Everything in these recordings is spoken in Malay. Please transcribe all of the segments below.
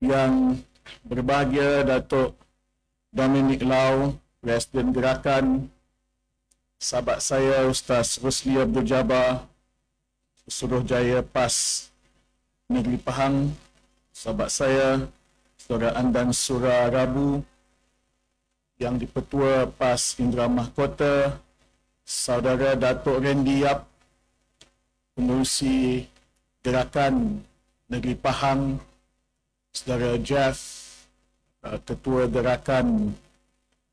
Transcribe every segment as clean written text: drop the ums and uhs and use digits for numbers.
Yang berbahagia Datuk Dominic Lau, Presiden Gerakan, sahabat saya Ustaz Rusli Abdul Jabbar, Suruhjaya PAS Negeri Pahang, sahabat saya Saudara Andan Surah Rabu, Yang di-Pertua PAS Indra Mahkota, Saudara Datuk Randy Yap, Pengerusi Gerakan Negeri Pahang, Saudara Jeff, Ketua Gerakan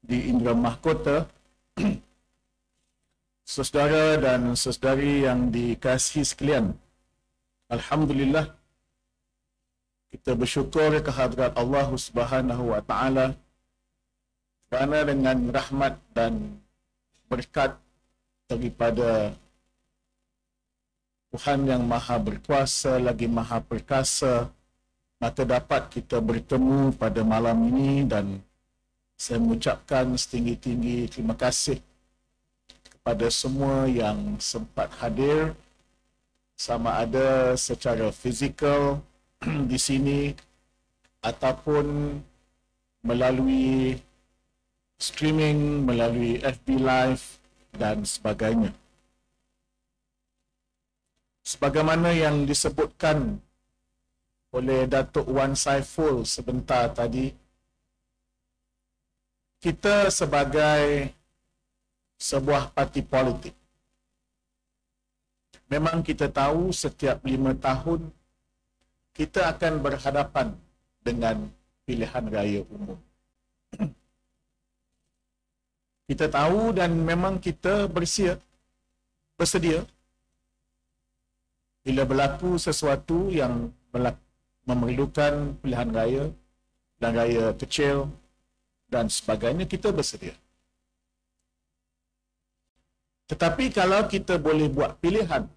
di Indra Mahkota, saudara dan saudari yang dikasihi sekalian. Alhamdulillah, kita bersyukur kehadrat Allah Subhanahu wa Ta'ala kerana dengan rahmat dan berkat daripada Tuhan yang Maha Berkuasa lagi Maha Perkasa, maka dapat kita bertemu pada malam ini, dan saya mengucapkan setinggi-tinggi terima kasih kepada semua yang sempat hadir, sama ada secara fizikal di sini ataupun melalui streaming, melalui FB Live dan sebagainya. Sebagaimana yang disebutkan oleh Datuk Wan Saiful sebentar tadi, kita sebagai sebuah parti politik, memang kita tahu setiap 5 tahun kita akan berhadapan dengan pilihan raya umum. Kita tahu dan memang kita bersedia bila berlaku sesuatu yang memerlukan pilihan raya dan raya kecil dan sebagainya, kita bersedia. Tetapi kalau kita boleh buat pilihan,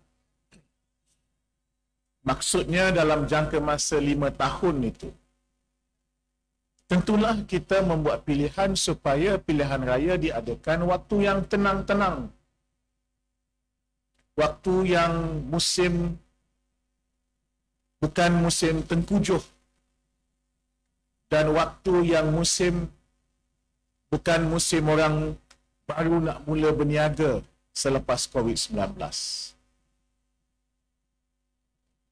maksudnya dalam jangka masa 5 tahun itu, tentulah kita membuat pilihan supaya pilihan raya diadakan waktu yang tenang-tenang, waktu yang musim bukan musim tengkujuh, dan waktu yang musim bukan musim orang baru nak mula berniaga selepas COVID-19.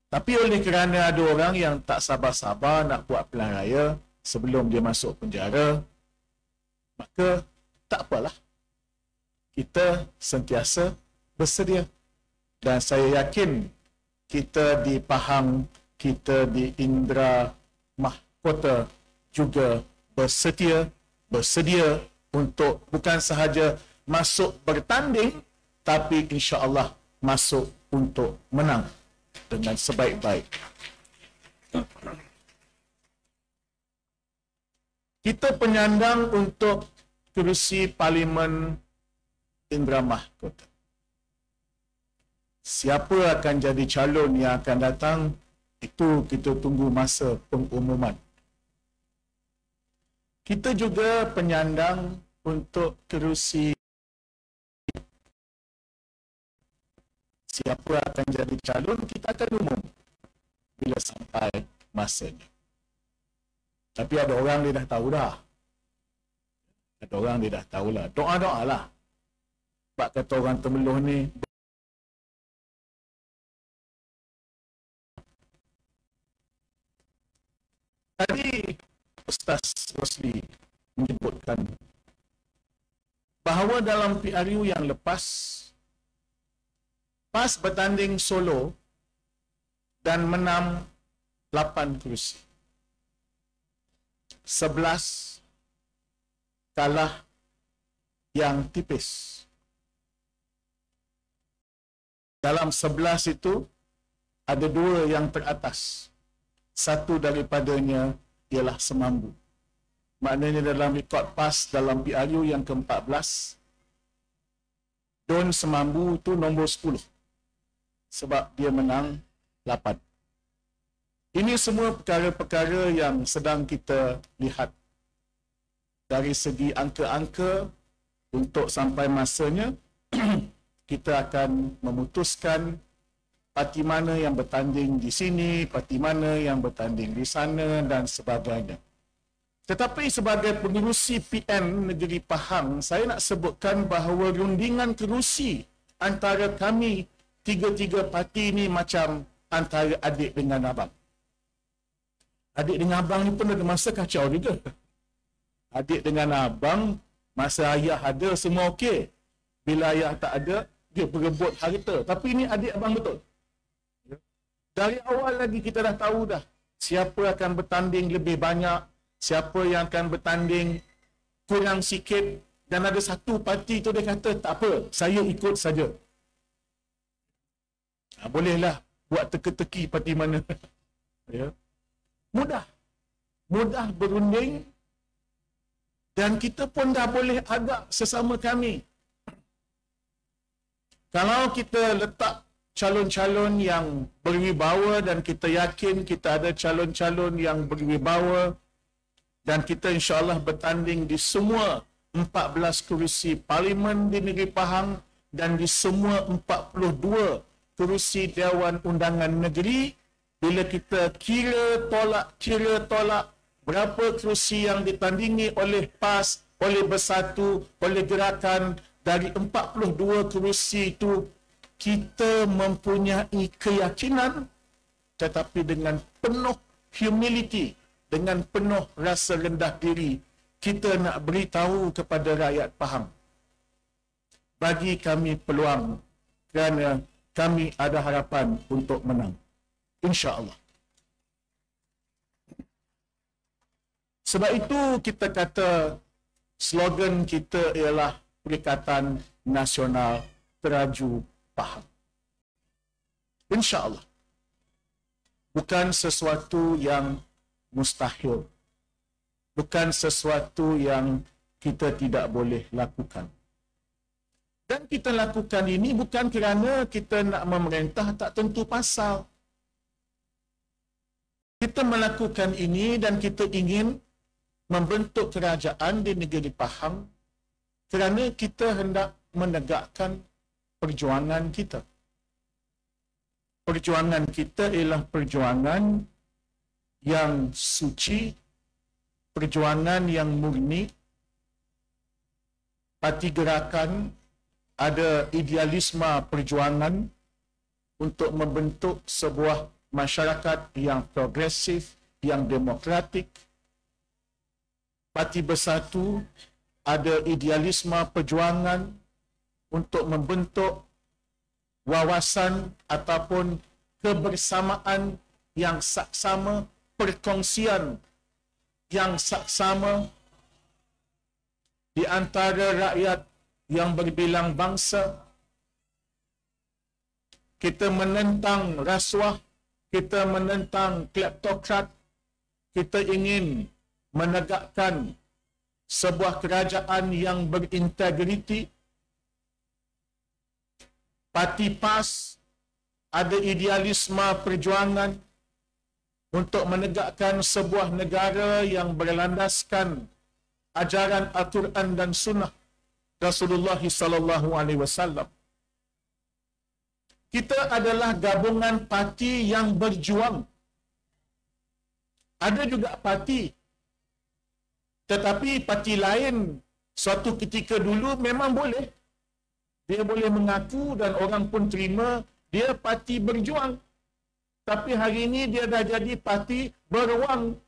Tapi oleh kerana ada orang yang tak sabar-sabar nak buat pilihan raya sebelum dia masuk penjara, maka tak apalah, kita sentiasa bersedia. Dan saya yakin kita di Pahang, kita di Indra Mahkota juga bersedia untuk bukan sahaja masuk bertanding, tapi insya-Allah masuk untuk menang dengan sebaik-baik. Kita penyandang untuk kerusi Parlimen Indra Mahkota. Siapa akan jadi calon yang akan datang, itu kita tunggu masa pengumuman. Kita juga penyandang untuk kerusi siapa akan jadi calon, kita akan umum bila sampai masanya. Tapi ada orang dia dah tahu dah. Ada orang dia dah tahulah. Doa-doa lah. Sebab kata orang Temeloh ni, tadi Ustaz Rosli menyebutkan bahawa dalam PRU yang lepas, PAS bertanding solo dan menang 8 kerusi. 11 kalah yang tipis. Dalam 11 itu ada 2 yang teratas. Satu daripadanya ialah Semambu. Maknanya dalam rekod PAS dalam PRU yang ke-14, Don Semambu itu nombor 10. Sebab dia menang 8. Ini semua perkara-perkara yang sedang kita lihat. Dari segi angka-angka, untuk sampai masanya, kita akan memutuskan parti mana yang bertanding di sini, parti mana yang bertanding di sana dan sebagainya. Tetapi sebagai pengerusi PN Negeri Pahang, saya nak sebutkan bahawa rundingan kerusi antara kami tiga-tiga parti ni macam antara adik dengan abang. Adik dengan abang ni pun ada masa kacau juga. Adik dengan abang, masa ayah ada semua okey. Bila ayah tak ada, dia berebut harta. Tapi ini adik abang betul. Dari awal lagi kita dah tahu dah siapa akan bertanding lebih banyak, siapa yang akan bertanding kurang sikit, dan ada satu parti tu dia kata tak apa, saya ikut saja. Bolehlah buat teka-teki parti mana. Ya. Mudah berunding, dan kita pun dah boleh agak sesama kami. Kalau kita letak calon-calon yang berwibawa dan kita yakin kita ada calon-calon yang berwibawa, dan kita insya-Allah bertanding di semua 14 kerusi parlimen di Negeri Pahang dan di semua 42 kerusi Dewan Undangan Negeri. Bila kita kira tolak berapa kerusi yang ditandingi oleh PAS, oleh Bersatu, oleh Gerakan, dari 42 kerusi itu kita mempunyai keyakinan, tetapi dengan penuh humility, dengan penuh rasa rendah diri, kita nak beritahu kepada rakyat Pahang, bagi kami peluang kerana kami ada harapan untuk menang. InsyaAllah. Sebab itu kita kata slogan kita ialah Perikatan Nasional Teraju Pahang. InsyaAllah. Bukan sesuatu yang mustahil. Bukan sesuatu yang kita tidak boleh lakukan. Dan kita lakukan ini bukan kerana kita nak memerintah tak tentu pasal. Kita melakukan ini dan kita ingin membentuk kerajaan di negeri Pahang kerana kita hendak menegakkan perjuangan kita. Perjuangan kita ialah perjuangan yang suci, perjuangan yang murni. Parti Gerakan ada idealisme perjuangan untuk membentuk sebuah masyarakat yang progresif, yang demokratik. Parti Bersatu ada idealisme perjuangan untuk membentuk wawasan ataupun kebersamaan yang saksama, perkongsian yang saksama di antara rakyat yang berbilang bangsa. Kita menentang rasuah, kita menentang kleptokrat, kita ingin menegakkan sebuah kerajaan yang berintegriti. Parti PAS ada idealisme perjuangan untuk menegakkan sebuah negara yang berlandaskan ajaran Al-Quran dan Sunnah Rasulullah sallallahu alaihi wasallam. Kita adalah gabungan parti yang berjuang. Ada juga parti, tetapi parti lain suatu ketika dulu memang boleh. Dia boleh mengaku dan orang pun terima dia parti berjuang. Tapi hari ini dia dah jadi parti beruang.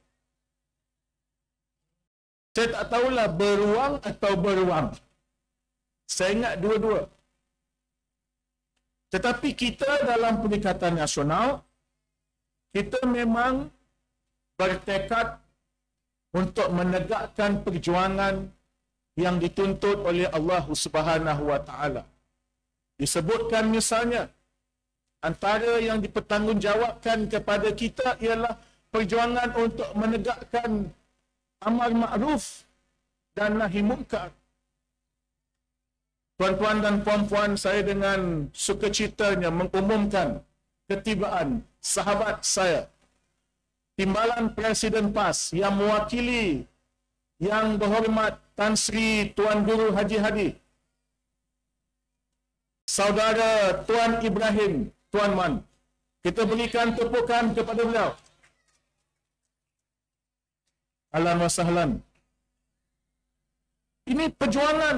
Saya tak tahulah beruang atau beruang. Saya ingat dua-dua. Tetapi kita dalam Perikatan Nasional, kita memang bertekad untuk menegakkan perjuangan yang dituntut oleh Allah Subhanahu wa taala. Disebutkan misalnya antara yang dipertanggungjawabkan kepada kita ialah perjuangan untuk menegakkan amar ma'ruf dan nahi munkar. Tuan-tuan dan puan-puan, saya dengan sukacitanya mengumumkan ketibaan sahabat saya, Timbalan Presiden PAS yang mewakili Yang Berhormat Tan Sri Tuan Guru Haji Hadi, Saudara Tuan Ibrahim Tuan Man Kita berikan tepukan kepada beliau. Ahlan wa sahlan. Ini perjuangan.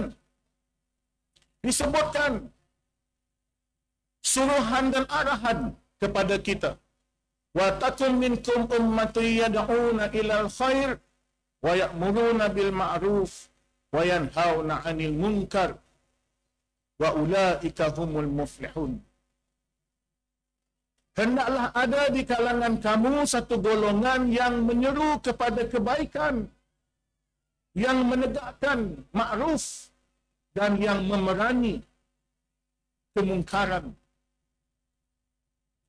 Disebutkan suruhan dan arahan kepada kita. Wa takum minkum ummatun yad'una ilal khair wa ya'muruna bil ma'ruf wa yanhauna 'anil munkar wa ulaika humul muflihun. Hendaklah ada di kalangan kamu satu golongan yang menyeru kepada kebaikan, yang menegakkan ma'ruf dan yang memerangi kemungkaran.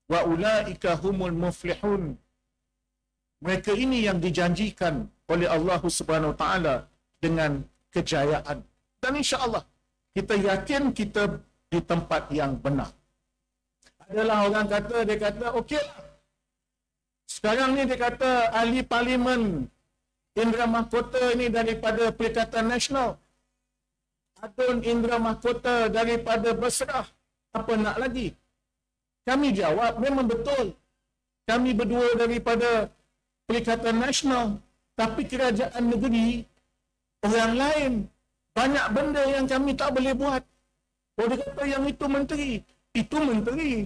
Wa ulaika humul muflihun. Mereka ini yang dijanjikan oleh Allah Subhanahu Wa Taala dengan kejayaan. Dan insya-Allah kita yakin kita di tempat yang benar. Adalah orang kata, dia kata okeylah. Sekarang ni dia kata ahli parlimen Indra Mahkota ini daripada Perikatan Nasional. Adun Indra Mahkota daripada Basrah. Apa nak lagi? Kami jawab, memang betul. Kami berdua daripada Perikatan Nasional. Tapi kerajaan negeri, orang lain. Banyak benda yang kami tak boleh buat. Oh, dia kata yang itu menteri. Itu menteri.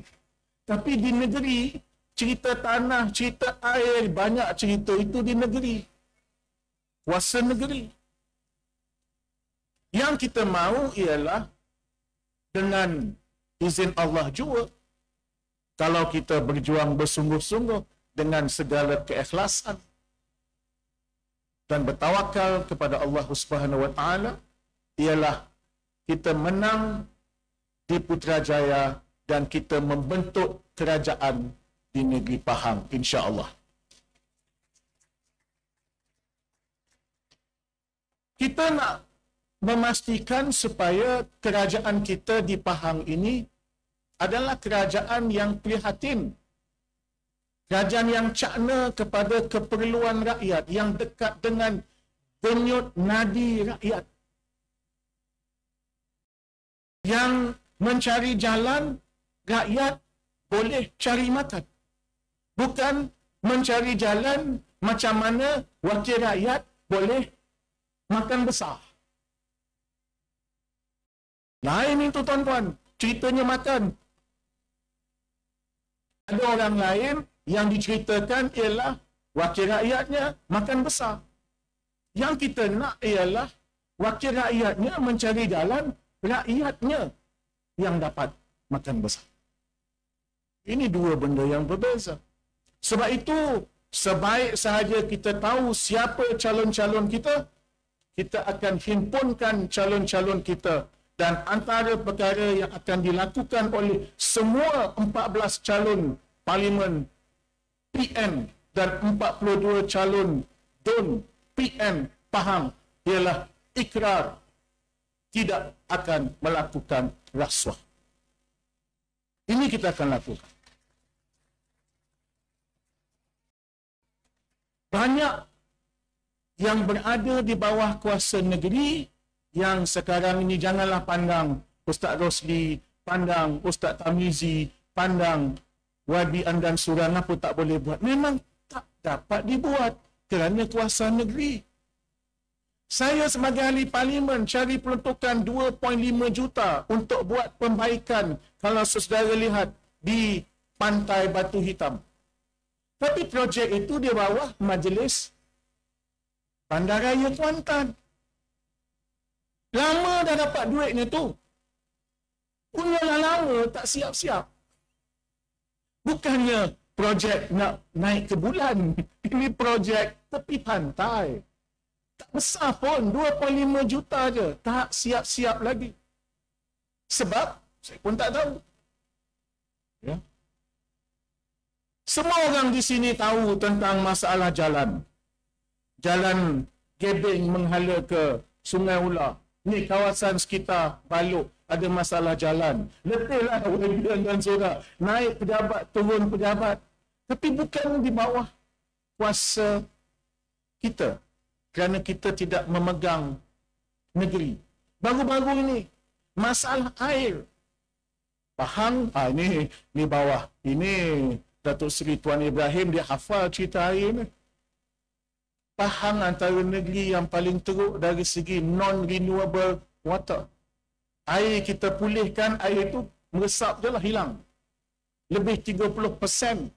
Tapi di negeri, cerita tanah, cerita air, banyak cerita itu di negeri. Kuasa negeri. Yang kita mahu ialah dengan izin Allah juga, kalau kita berjuang bersungguh-sungguh dengan segala keikhlasan dan bertawakal kepada Allah Subhanahu Wa Taala, ialah kita menang di Putrajaya dan kita membentuk kerajaan di negeri Pahang, insya-Allah. Kita nak memastikan supaya kerajaan kita di Pahang ini adalah kerajaan yang prihatin. Kerajaan yang cakna kepada keperluan rakyat, yang dekat dengan denyut nadi rakyat. Yang mencari jalan, rakyat boleh cari makan. Bukan mencari jalan macam mana wakil rakyat boleh makan besar. Lain itu tuan-tuan, ceritanya makan. Ada orang lain yang diceritakan ialah wakil rakyatnya makan besar. Yang kita nak ialah wakil rakyatnya mencari jalan, rakyatnya yang dapat makan besar. Ini dua benda yang berbeza. Sebab itu, sebaik sahaja kita tahu siapa calon-calon kita, kita akan himpunkan calon-calon kita. Dan antara perkara yang akan dilakukan oleh semua 14 calon parlimen PM dan 42 calon DUN PM Pahang ialah ikrar tidak akan melakukan rasuah. Ini kita akan lakukan. Banyak yang berada di bawah kuasa negeri yang sekarang ini, janganlah pandang Ustaz Rosli, pandang Ustaz Tamizi, pandang YB Andan Suran apa tak boleh buat. Memang tak dapat dibuat kerana kuasa negeri. Saya sebagai ahli parlimen cari peruntukan 2.5 juta untuk buat pembaikan, kalau saudara lihat, di Pantai Batu Hitam. Tapi projek itu di bawah Majlis Bandaraya Kuantan. Lama dah dapat duitnya tu. Punyalah lama tak siap-siap. Bukannya projek nak naik ke bulan. Ini projek tepi pantai. Tak besar pun, 2.5 juta je. Tak siap-siap lagi. Sebab, saya pun tak tahu. Ya. Semua orang di sini tahu tentang masalah jalan. Jalan Gebeng menghala ke Sungai Ular. Ni kawasan sekitar Balok ada masalah jalan. Letihlah Wabian dan Zora. Naik pejabat, turun pejabat. Tapi bukan di bawah kuasa kita. Kerana kita tidak memegang negeri. Baru-baru ini, masalah air. Pahang, ni bawah. Ini Datuk Seri Tuan Ibrahim, dia hafal cerita hari ni. Pahang antara negeri yang paling teruk dari segi non-renewable water. Air kita pulihkan, air itu meresap je lah, hilang. Lebih 30%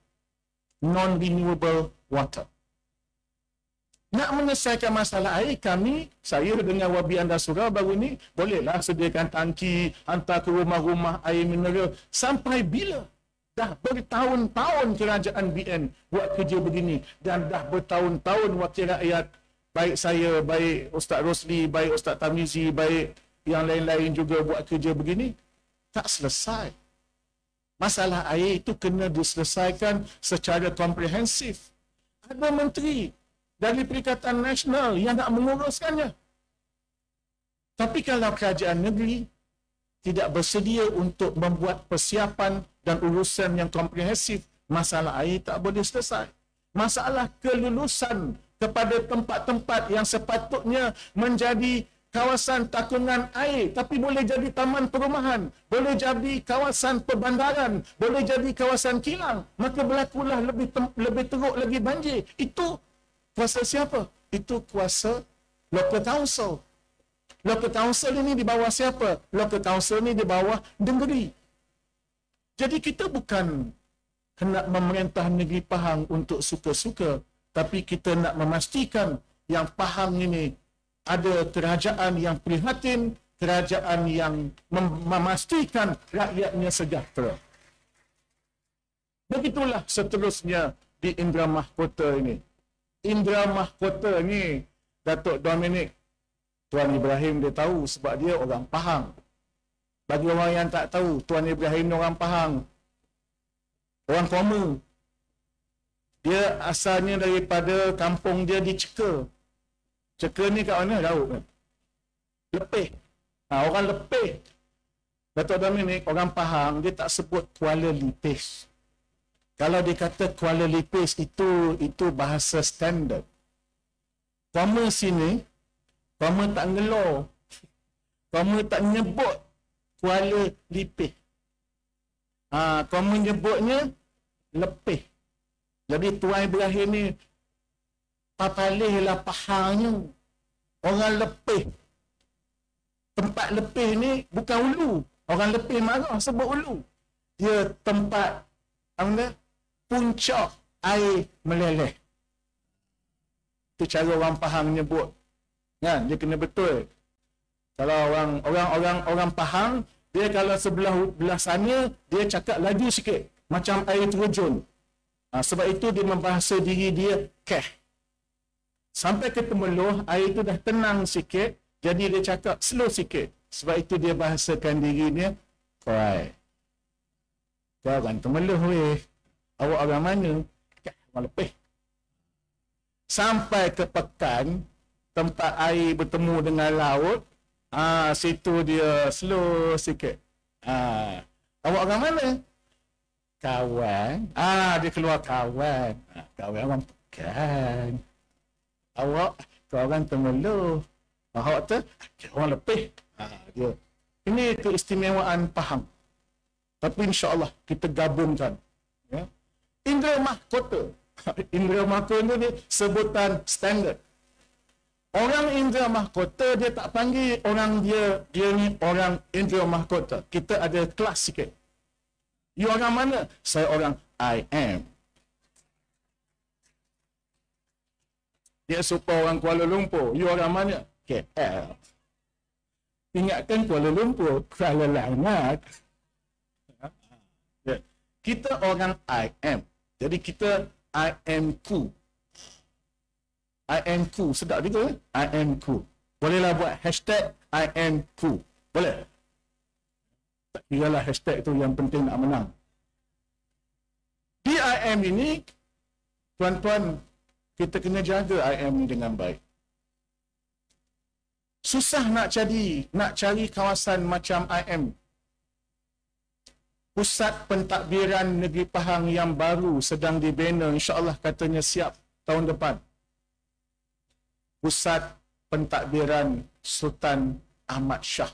non-renewable water. Nak menyelesaikan masalah air, saya dengan Wabi Anda Surau baru ni, bolehlah sediakan tangki, hantar ke rumah-rumah air mineral. Sampai bila? Dah bertahun-tahun kerajaan BN buat kerja begini. Dan dah bertahun-tahun wakil rakyat, baik saya, baik Ustaz Rosli, baik Ustaz Tamizi, baik yang lain-lain juga buat kerja begini. Tak selesai. Masalah air itu kena diselesaikan secara komprehensif. Ada menteri dari Perikatan Nasional yang nak menguruskannya. Tapi kalau kerajaan negeri tidak bersedia untuk membuat persiapan dan urusan yang komprehensif, masalah air tak boleh selesai. Masalah kelulusan kepada tempat-tempat yang sepatutnya menjadi kawasan takungan air, tapi boleh jadi taman perumahan, boleh jadi kawasan perbandaran, boleh jadi kawasan kilang, maka berlakulah lebih teruk lagi banjir. Itu kuasa siapa? Itu kuasa local council. Local council ini di bawah siapa? Local council ini di bawah negeri. Jadi kita bukan hendak memerintah negeri Pahang untuk suka-suka, tapi kita nak memastikan yang Pahang ini ada kerajaan yang prihatin, kerajaan yang memastikan rakyatnya sejahtera. Begitulah seterusnya di Indra Mahkota ini. Indra Mahkota ni, Datuk Dominic, Tuan Ibrahim dia tahu sebab dia orang Pahang. Bagi orang yang tak tahu, Tuan Ibrahim ni orang Pahang. Orang Koma. Dia asalnya daripada kampung dia di Ceka. Ceka ni kat mana? Tahu kan? Lepeh. Orang Lepeh. Datuk Dominic, orang Pahang, dia tak sebut Kuala Lipis. Kalau dia kata Kuala Lipis, itu bahasa standard. Koma sini, Koma tak ngelor. Koma tak nyebut Kuala Lipis. Koma nyebutnya Lepeh. Jadi Tuan Ibrahim ni papalihlah Pahangnya. Orang Lepeh. Tempat Lepeh ni bukan Ulu. Orang Lepeh marah sebut Ulu. Dia tempat puncak air meleleh. Itu cara orang Pahang nyebut. Kan? Dia kena betul. Kalau orang Pahang, dia kalau sebelah sana, dia cakap laju sikit. Macam air terjun. Sebab itu dia membahasa diri dia keh. Sampai ke Temeloh, air itu dah tenang sikit. Jadi dia cakap slow sikit. Sebab itu dia bahasakan diri dia koi. Kau orang Temeloh weh. Awak orang mana? Keh, orang Lepeh. Sampai ke Pekan, tempat air bertemu dengan laut, situ dia slow sikit. Awak orang mana? Kawan. Dia keluar kawan. Kawan orang Pekan. Awak ke orang Temeloh. Awak tu orang Lepeh. Dia. Ini keistimewaan Pahang. Tapi insya-Allah kita gabungkan. Ya. Indra Mahkota. Indra Mahkota ni sebutan standard. Orang Indra Mahkota dia tak panggil orang dia ni orang Indra Mahkota. Kita ada kelas sikit. You orang mana? Saya orang I am. Dia supaya orang Kuala Lumpur. You orang mana? KL. Ingatkan Kuala Lumpur, Kuala Langat. Kita orang I am. Jadi kita I am cool. I am cool. Sedap juga kan? I am cool. Bolehlah buat hashtag I am cool. Boleh? Tak kiralah hashtag tu yang penting nak menang. Di I am ini, tuan-tuan, kita kena jaga I am ni dengan baik. Susah nak cari kawasan macam I am. Pusat pentadbiran Negeri Pahang yang baru sedang dibina, insya-Allah katanya siap tahun depan. Pusat pentadbiran Sultan Ahmad Shah.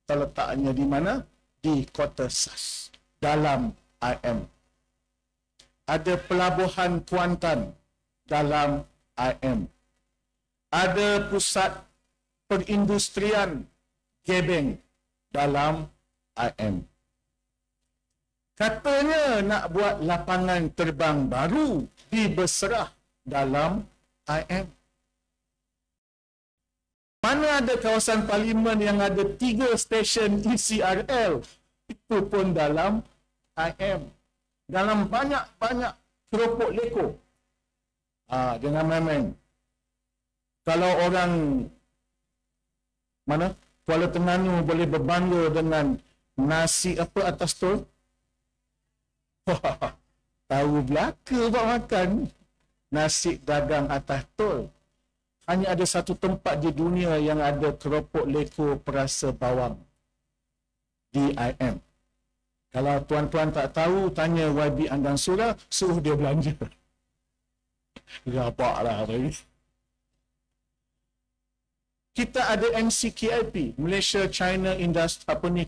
Terletaknya di mana? di Kota SAS dalam IM. Ada pelabuhan Kuantan dalam IM. Ada pusat perindustrian Gebeng dalam IM. Katanya nak buat lapangan terbang baru di Berserah dalam IM. Mana ada kawasan parlimen yang ada 3 stesen ECRL, itu pun dalam IM. Dalam banyak-banyak keropok leko. Jangan main-main. Kalau orang mana Kuala Terengganu boleh berbangga dengan nasi apa atas tol, tahu belaka buat makan nasi dagang atas tol. Hanya ada satu tempat di dunia yang ada keropok leko perasa bawang, di IM. Kalau tuan-tuan tak tahu, tanya YB Andan Surah, suruh dia belanja. Rapaklah tadi. Kita ada MCKIP, Malaysia China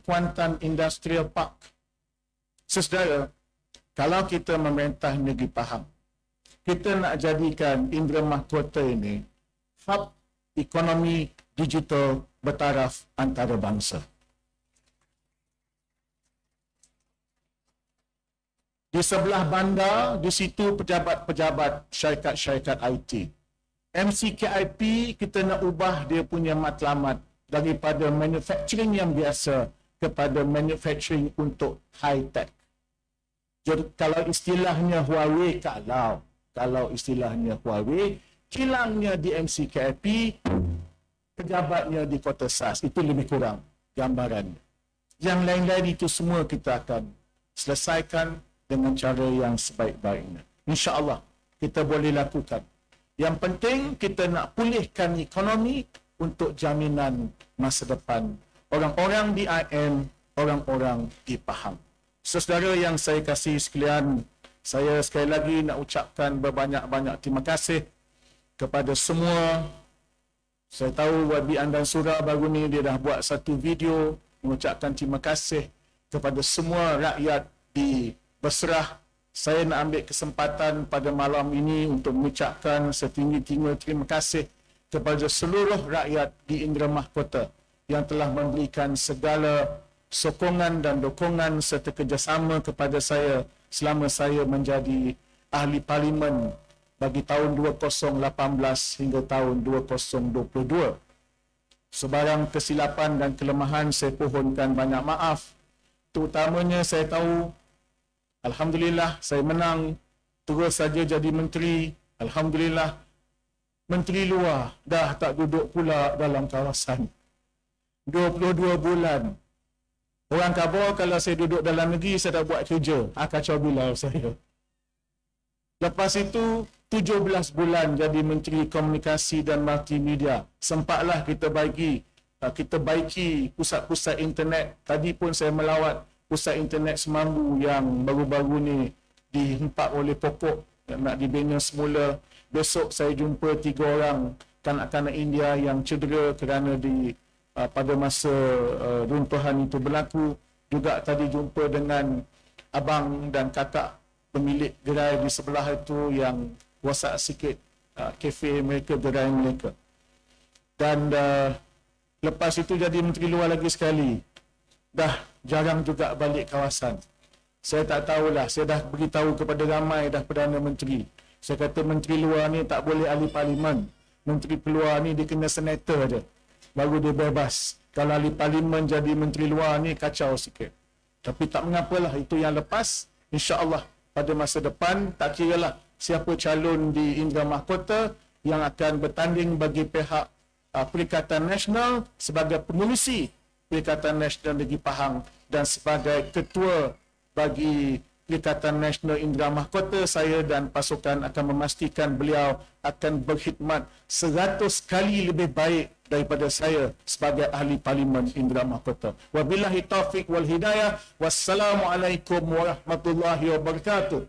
Kuantan Industrial Park. Saudara, kalau kita memerintah negeri Pahang, kita nak jadikan Indra Mahkota ini hub ekonomi digital bertaraf antarabangsa. Di sebelah bandar, di situ pejabat-pejabat syarikat-syarikat IT. MCKIP kita nak ubah dia punya matlamat daripada manufacturing yang biasa kepada manufacturing untuk high-tech. Jadi kalau istilahnya Huawei, kalau istilahnya Huawei, kilangnya di MCKIP, pejabatnya di Kota SAS. Itu lebih kurang gambarannya. Yang lain-lain itu semua kita akan selesaikan dengan cara yang sebaik-baiknya. InsyaAllah kita boleh lakukan. Yang penting kita nak pulihkan ekonomi untuk jaminan masa depan orang-orang di IM, orang-orang di Pahang. Saudara yang saya kasih sekalian, saya sekali lagi nak ucapkan berbanyak-banyak terima kasih kepada semua. Saya tahu YB Andan Surah baru ni dia dah buat satu video mengucapkan terima kasih kepada semua rakyat di Berserah. Saya nak ambil kesempatan pada malam ini untuk mengucapkan setinggi-tinggi terima kasih kepada seluruh rakyat di Indra Mahkota yang telah memberikan segala sokongan dan dukungan serta kerjasama kepada saya selama saya menjadi ahli parlimen bagi tahun 2018 hingga tahun 2022. Sebarang kesilapan dan kelemahan saya pohonkan banyak maaf. Terutamanya saya tahu, alhamdulillah saya menang terus saja jadi menteri. Alhamdulillah menteri luar dah tak duduk pula dalam kawasan. 22 bulan. Orang khabar kalau saya duduk dalam negeri saya dah buat kerja. Kacau bila saya. Lepas itu 17 bulan jadi Menteri Komunikasi dan Multimedia. Sempatlah kita baiki pusat-pusat internet. Tadi pun saya melawat pusat internet Semanggu yang baru-baru ni dihempak oleh Pokok nak dibina semula. Besok saya jumpa 3 orang kanak-kanak India yang cedera kerana pada masa runtuhan itu berlaku. Juga tadi jumpa dengan abang dan kakak pemilik gerai di sebelah itu yang wasak sikit kafe mereka, gerai mereka. Dan lepas itu jadi menteri luar lagi sekali. Dah jarang juga balik kawasan. Saya tak tahulah, saya dah beritahu kepada ramai dah Perdana Menteri. Saya kata menteri luar ni tak boleh ahli parlimen. Menteri keluar ni dia kena senator je, baru dia bebas. Kalau ahli parlimen jadi menteri luar ni kacau sikit. Tapi tak mengapalah, itu yang lepas. InsyaAllah pada masa depan tak kiralah siapa calon di Indra Mahkota yang akan bertanding bagi pihak Perikatan Nasional sebagai pengurusi Perikatan Nasional Negeri Pahang dan sebagai ketua bagi Perikatan Nasional Indra Mahkota, saya dan pasukan akan memastikan beliau akan berkhidmat 100 kali lebih baik daripada saya sebagai ahli parlimen Indra Mahkota. Wabillahi taufiq wal hidayah. Wassalamualaikum warahmatullahi wabarakatuh.